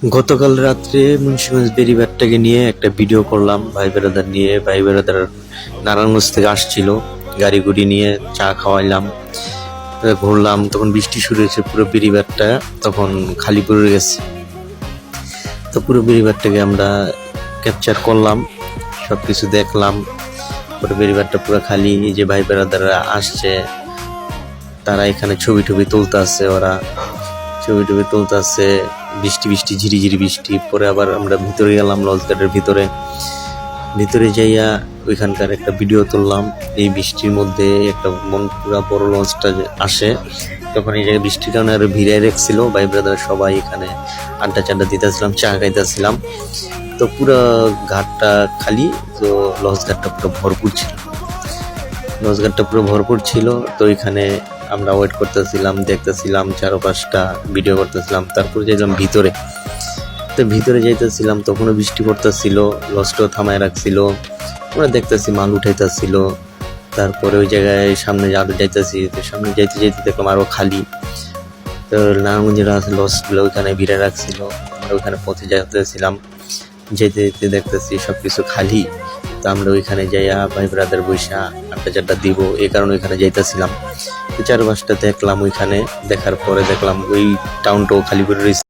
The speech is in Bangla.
গতকাল রাত্রে মুন্সিগঞ্জ বেড়িবাঁধটাকে নিয়ে একটা ভিডিও করলাম। ভাই বেড়াদার নিয়ে, ভাই বেড়াদার নারায়ণগঞ্জ থেকে আসছিল গাড়ি গুড়ি নিয়ে, চা খাওয়াইলাম, ঘুরলাম। তখন বৃষ্টি শুরু হয়েছে, পুরো বেড়িবাঁধটা তখন খালি পড়ে গেছে। তো পুরো বেড়িবাঁধটাকে আমরা ক্যাপচার করলাম, সব কিছু দেখলাম। পুরো বেড়িবাঁধটা পুরো খালি। এই যে ভাই বেড়াদাররা আসছে, তারা এখানে ছবি টবি তুলতে আছে, ওরা ছবি টবি তুলতে আছে। বৃষ্টি বৃষ্টি ঝিরিঝিরি বৃষ্টি। পরে আবার আমরা ভিতরে গেলাম, লঞ্চঘাটের ভিতরে যাইয়া ওইখানকার একটা ভিডিও তুললাম। এই বৃষ্টির মধ্যে একটা পুরা বড় লঞ্চটা আসে, তখন এই জায়গায় বৃষ্টির কারণে আরো ভিড়ায় রাখছিল। ভাই ব্রাদার সবাই এখানে আড্ডা চাড্ডা দিতেছিলাম, চা খাইতেছিলাম। তো পুরো ঘাটটা খালি, তো লঞ্চ ঘাটটা পুরো ভরপুর ছিল। তো এখানে আমরা ওয়েট করতেছিলাম, দেখতেছিলাম, চারপাশটা ভিডিও করতেছিলাম। তারপর যাইলাম ভিতরে। তো ভিতরে যাইতেছিলাম, তখনও বৃষ্টি পড়তেছিল, লঞ্চটাও থামায় রাখছিল। আমরা দেখতেছি মাল উঠাইতেছিল। তারপরে ওই জায়গায় সামনে আরো যাইতেছি, তো সামনে যাইতে যাইতে দেখলাম আরো খালি। তো নারায়ণগঞ্জের লঞ্চগুলো ওইখানে ভিড়ে রাখছিল। আমরা ওইখানে পথে যাইতেছিলাম, যেতে যেতে দেখতেছি সবকিছু খালি। তো আমরা ওইখানে যাইয়া ভাই ব্রাদার বৈশা আড্ডা চাড্ডা দিব, এই কারণে ওইখানে যাইতেছিলাম। তো চারপাশটা দেখলাম, ওইখানে দেখার পরে দেখলাম ওই টাউনটাও খালি করে রয়েছে।